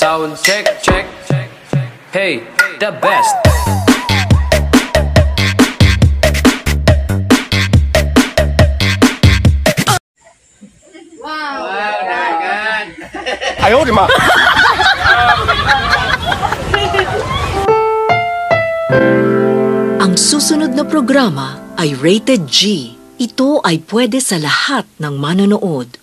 Sound check, check. Hey, the best. Wow. Wow, dagan. Ayaw, di ma. Ang susunod na programa ay Rated G. Ito ay pwede sa lahat ng manonood.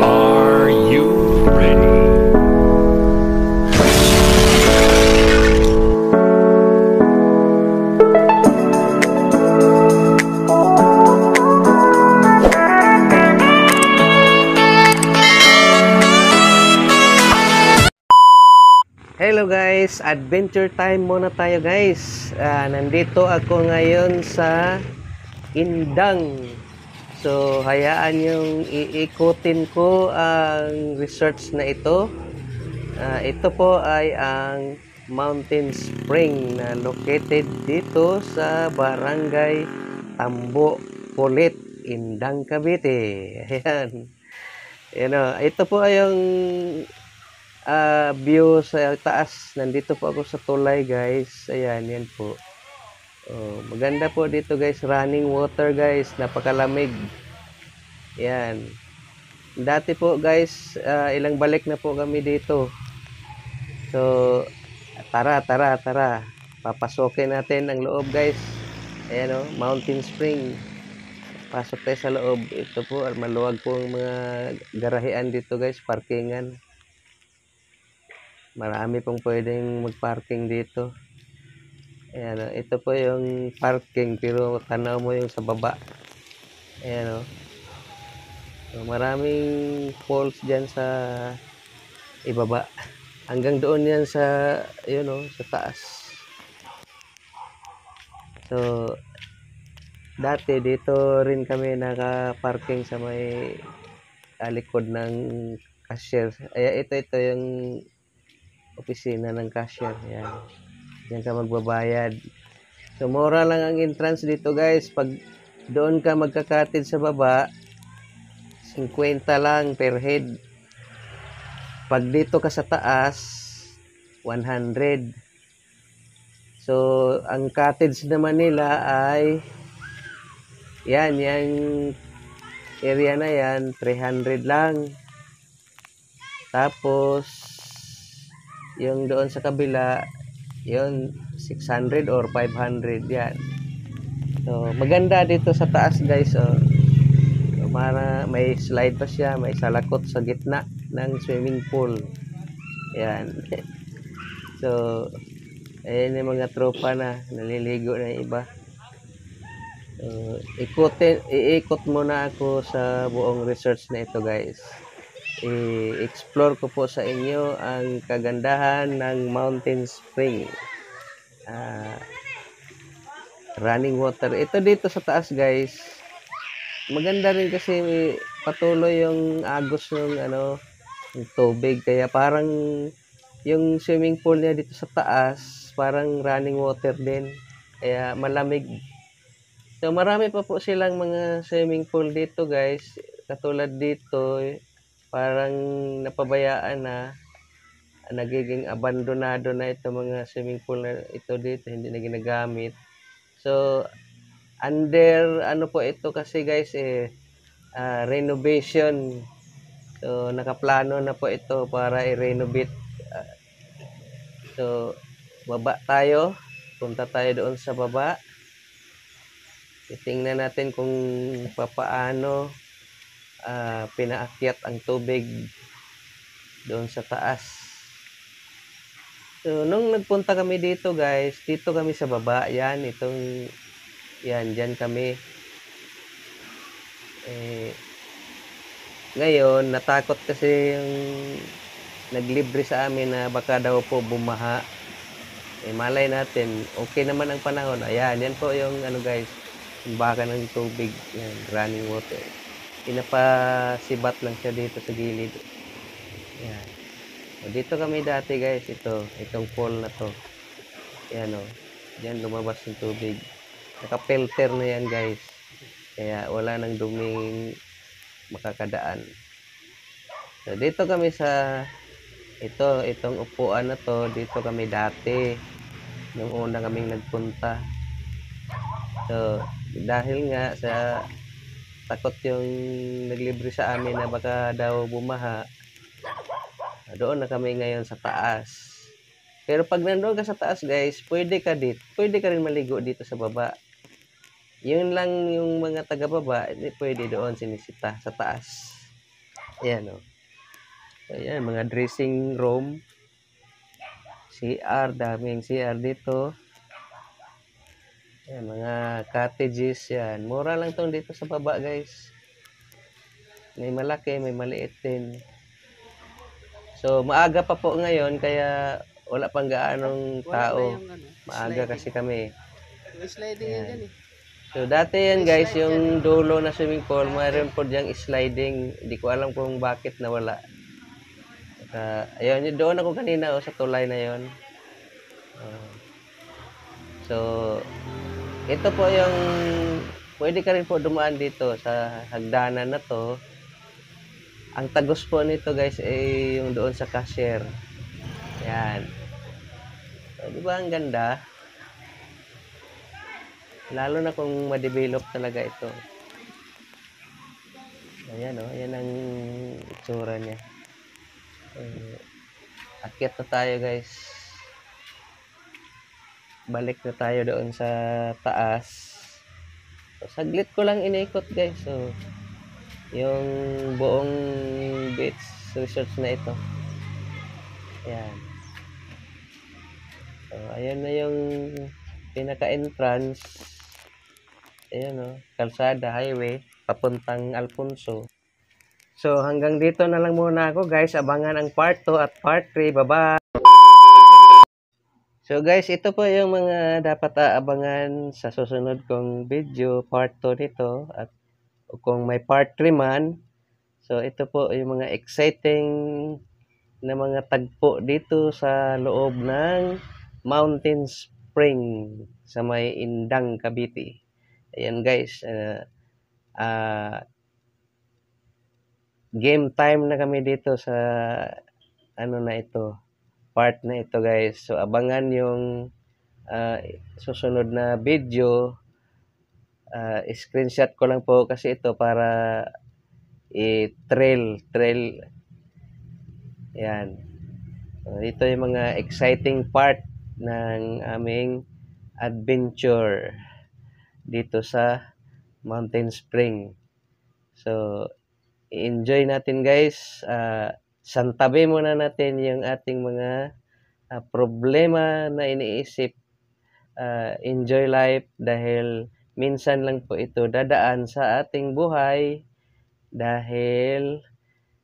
Are you ready? Hello guys, adventure time muna tayo guys. Nandito ako ngayon sa Indang. So, hayaan yung iikutin ko ang research na ito. Ito po ay ang Mountain Spring na located dito sa Barangay Tambo, Kulit, Indang, Cavite. Ayan. Ito po ay yung view sa taas. Nandito po ako sa tulay guys. Ayan, yan po. Maganda po dito guys, running water guys, napakalamig. Yan. Dati po guys, ilang balik na po kami dito. So, tara. Papasokin natin ang loob guys. Ayan Mountain Spring. Pasok tayo sa loob. Ito po, maluwag po ang mga garahean dito guys, parkingan. Marami pong pwedeng mag-parking dito. Ayan ito po yung parking pero tanaw mo yung sa baba. Ayan so, maraming poles dyan sa ibaba. Hanggang doon yan sa, sa taas. So, dati dito rin kami naka-parking sa may likod ng cashier. Ito yung opisina ng cashier. Ayan. Diyan ka magbabayad. So, mura lang ang entrance dito guys. Pag doon ka magkakatid sa baba, 50 lang per head. Pag dito ka sa taas, 100. So, ang cottage naman nila ay yung area na yan, 300 lang. Tapos, yung doon sa kabila, yun 600 or 500 yan. So maganda dito sa taas guys. So, para may slide pa siya, may salakot sa gitna ng swimming pool. Yan. So ayan yung mga tropa na naliligo na yung iba. So, iikot muna ako sa buong research na ito guys. I-explore ko po sa inyo ang kagandahan ng Mountain Spring. Running water. Ito dito sa taas guys. Maganda rin kasi patuloy yung agos ng yung tubig. Kaya parang yung swimming pool niya dito sa taas, parang running water din. Kaya malamig. So marami pa po silang mga swimming pool dito guys. Katulad dito, parang napabayaan na, nagiging abandonado na ito mga swimming pool na ito dito, hindi na ginagamit. So under po ito kasi guys renovation. So nakaplano na po ito para i-renovate. So baba tayo, punta tayo doon sa baba. Titingnan natin kung papaano pinaakyat ang tubig doon sa taas. So, nung nagpunta kami dito guys, dito kami sa baba. Yan, dyan kami. Ngayon, natakot kasi yung naglibre sa amin na baka daw po bumaha. Malay natin, okay naman ang panahon. Ayan, yan po yung guys, yung baka ng tubig. Yan, running water. pinapasibat lang siya dito sa gilid. Yan. O, dito kami dati guys, itong pool na to. Yan o. Yan lumabas yung tubig. Naka-filter na yan guys. Kaya wala nang duming makakadaan. So, dito kami sa itong upuan na to, dito kami dati nung una kaming nagpunta. So, dahil nga sa takot yung naglibre sa amin na baka daw bumaha, doon na kami ngayon sa taas. Pero pag nandoon ka sa taas guys, pwede ka rin maligo dito sa baba. Yun lang yung mga taga-baba, hindi pwede doon sinisita sa taas. Ayan o. Ayan, mga dressing room. CR, daming CR dito. Ayan, mga cottages yan. Mura lang tong dito sa baba guys. May malaki, may maliit din. So, maaga pa po ngayon, kaya wala pang gaanong tao. Maaga kasi kami. Sliding yan dyan eh. So, dati yan guys, yung dulo na swimming pool, mayroon po diyang sliding. Hindi ko alam kung bakit nawala. Ayun, doon ako kanina sa tulay na yon. So, ito po yung, pwede ka rin po dumaan dito sa hagdanan na to. Ang tagos po nito guys ay yung doon sa cashier. Yan. So, di ba ang ganda? Lalo na kung ma-develop talaga ito. Ayan o, ayan ang itsura niya. Akyat na tayo guys. Balik na tayo doon sa taas. So, saglit ko lang inikot guys. So, yung buong beach resort na ito. Ayan. So, ayan na yung pinaka-entrance. Ayan o, kalsada, highway, papuntang Alfonso. So, hanggang dito na lang muna ako guys. Abangan ang part 2 at part 3. Bye-bye! So guys, ito po yung mga dapat aabangan sa susunod kong video, part 2 nito. At kung may part 3 man, so ito po yung mga exciting na mga tagpo dito sa loob ng Mountain Spring sa may Indang, Cavite. Ayan guys, game time na kami dito sa part na ito guys. So abangan yung susunod na video. Screenshot ko lang po kasi ito para i-trail. Yan. So, ito yung mga exciting part ng aming adventure dito sa Mountain Spring. So, i-enjoy natin guys. Santabi muna natin yung ating mga problema na iniisip. Enjoy life dahil minsan lang po ito dadaan sa ating buhay dahil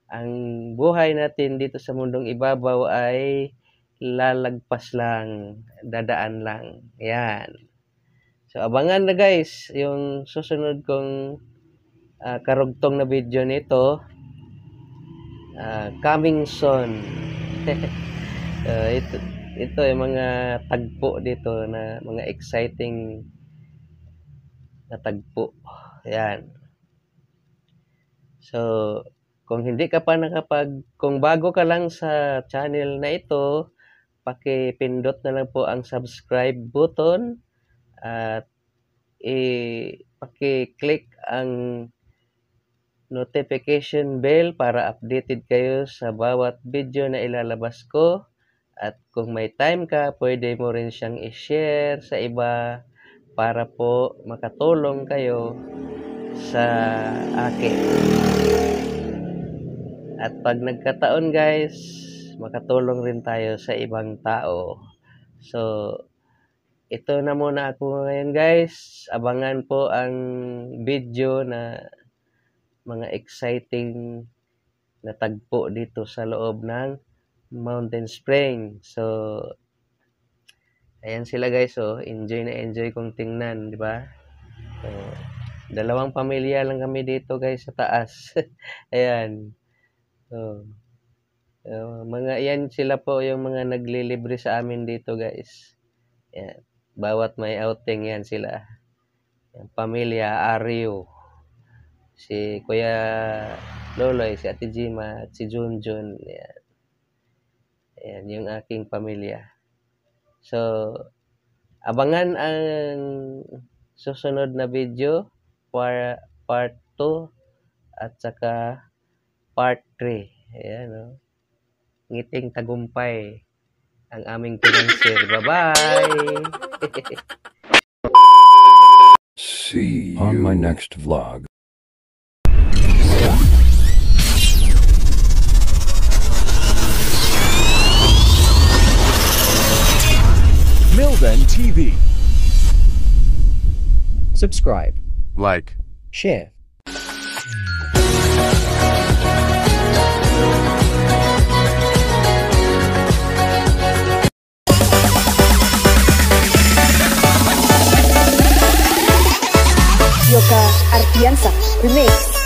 ang buhay natin dito sa mundong ibabaw ay lalagpas lang, dadaan lang. Yan. So abangan na guys yung susunod kong karugtong na video nito. Coming soon. Ito yung mga tagpo dito na mga exciting na tagpo. Ayan. So, kung kung bago ka lang sa channel na ito, paki-pindot na lang po ang subscribe button at paki-click ang notification bell para updated kayo sa bawat video na ilalabas ko. At kung may time ka, pwede mo rin siyang i-share sa iba para po makatulong kayo sa akin. At pag nagkataon guys, makatulong rin tayo sa ibang tao. So, ito na muna ako ngayon guys. Abangan po ang video na mga exciting na tagpo dito sa loob ng Mountain Spring. So, ayan sila guys. So, enjoy na enjoy kong tingnan, di ba? So, Dalawang pamilya lang kami dito guys sa taas. Ayan. So, mga yan sila po yung mga naglilibre sa amin dito guys. Ayan. Bawat may outing yan sila. Ayan, pamilya Aryo. Si Kuya Loloy, si Ate Jima, at si Junjun. Ayan. Ayan, yung aking pamilya. So, abangan ang susunod na video para part 2 at saka part 3. Ayan, no? Ngiting tagumpay ang aming financier. Bye-bye! See you on my next vlog. Milven TV. Subscribe, Like. share. Yoka Artiansa Remix.